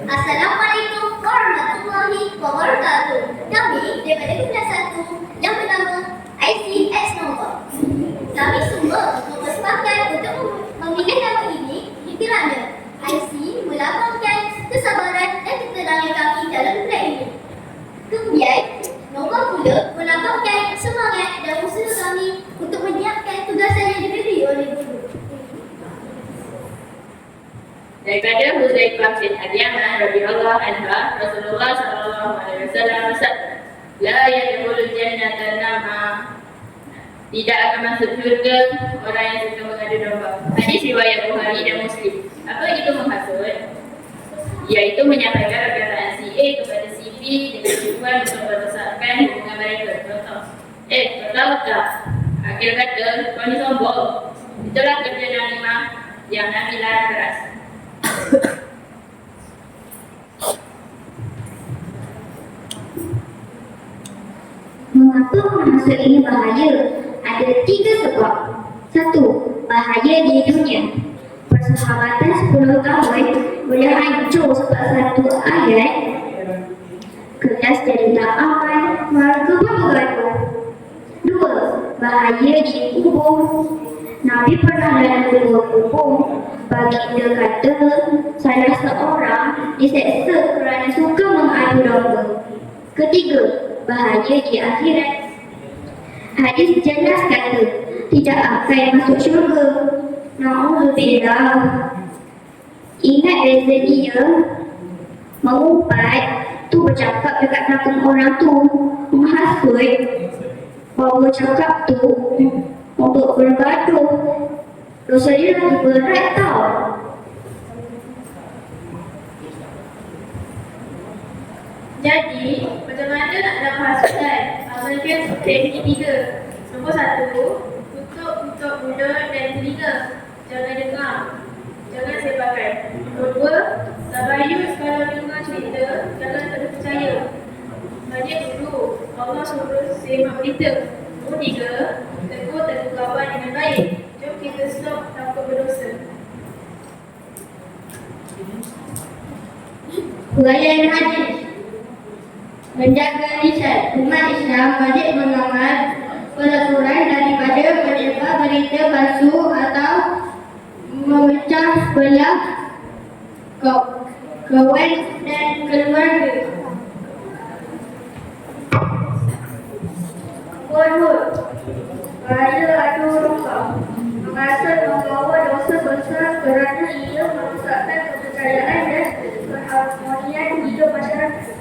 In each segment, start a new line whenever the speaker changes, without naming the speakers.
Assalamualaikum warahmatullahi wabarakatuh. Kami daripada kelas 1 yang bernama ICX Nova. Kami semua bersepakat untuk memberikan nama ini kerana IC melambangkan kesabaran dan ketenangan kami dalam bulan ini. Kemudian, Nova pula melambangkan semangat dan usaha kami untuk menyiapkan tugasan yang diberi oleh guru.
Daripada Huzaifah bin Al-Yaman radhiyallahu anha, Rasulullah sallallahu alaihi wasallam bersabda, "La yadkhulul jannata nama." Tidak akan masuk syurga orang yang suka mengadu domba. Hadis riwayat Bukhari dan Muslim. Apa itu menghasut? Iaitu menyampaikan perkataan si A kepada si B dengan tujuan untuk membesarkan hubungan mereka. Contoh, kau tahu tak? Akhir kata, kau ni sombong. Itulah kerja Naimah yang Nabi larang keras.
Mengapa menghasut ini bahaya? Ada 3 sebab. 1. Bahaya di dunia. Persahabatan 10 tahun boleh hancur sebab satu ayat. Kelas jadi tak aman, warga pun bergaduh. 2. Bahaya di kubur. Nabi pernah dalam 2 kubur. Baginda kata salah seorang diseksa kerana suka mengadu domba. 3. Bahaya di akhirat. Hadis jelas kata tidak akan masuk syurga. Na'udzubillah. Ingat reza dia mengumpat tu bercakap dekat belakang orang tu, menghasut bahawa cakap tu untuk bergaduh. Dosa dia lagi berat tau.
Jadi, macam mana nak dapat hasutan? Amalkan teknik 3. Nombor 1, tutup mulut dan telinga. Jangan dengar. Jangan sebarkan. Nombor 2, tabayus kalau dengar cerita, jangan terus percaya. Banyak dulu, Allah suruh semak berita. Nombor 3, tegur kawan dengan baik. Jom kita stop tanpa berdosa.
Huraian hadis. Menjaga lisan. Umat Islam wajib mengamal peraturan daripada menyebar berita palsu atau memecah belah kawan dan keluarga. Kedua, bahaya adu domba. Menghasut membawa dosa besar kerana ia merosakkan kepercayaan dan keharmonian hidup masyarakat.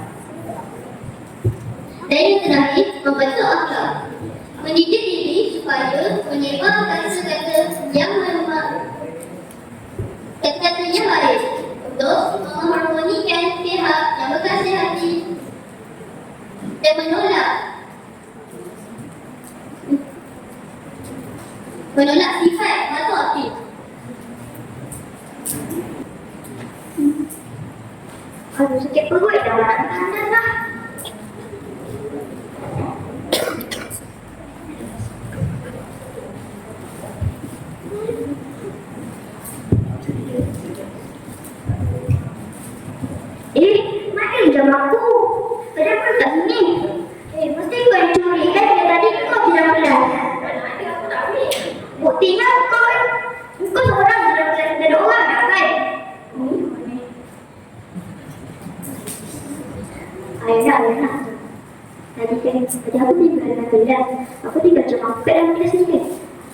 Dan yang terakhir, membentuk akhlak. Mendidik diri supaya menyebarkan kata-kata yang kata-katanya baik untuk mengharmonikan pihak yang berkasih hati dan menolak sifat atau aktif. Aduh, sakit perut dah nak tahan dah. Mana jam aku? Kenapa tak sini? Mesti kau yang curi kan? Yang tadi kau bilang belas. Aku tak ambil. Buktinya kau seorang bilang belas. Dan ada orang tak kan? Ayah. Tadi aku tinggal dengan belas. Aku tinggal jam aku kat dalam kelas ni kan?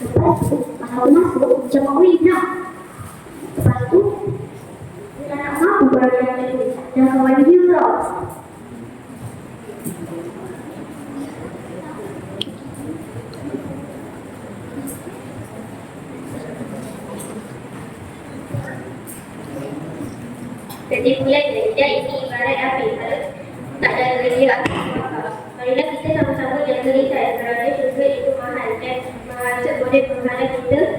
Lepas tu, masa aku masuk, jam aku hilang. Lepas tu, dia nak mampu berada macam tu. Dan kawan dia tau. Kesimpulan dia ini ibarat api. Kalau tak ada kerja, marilah kita sama-sama jaga lisan kerana syurga itu mahal dan menghasut boleh menghalang kita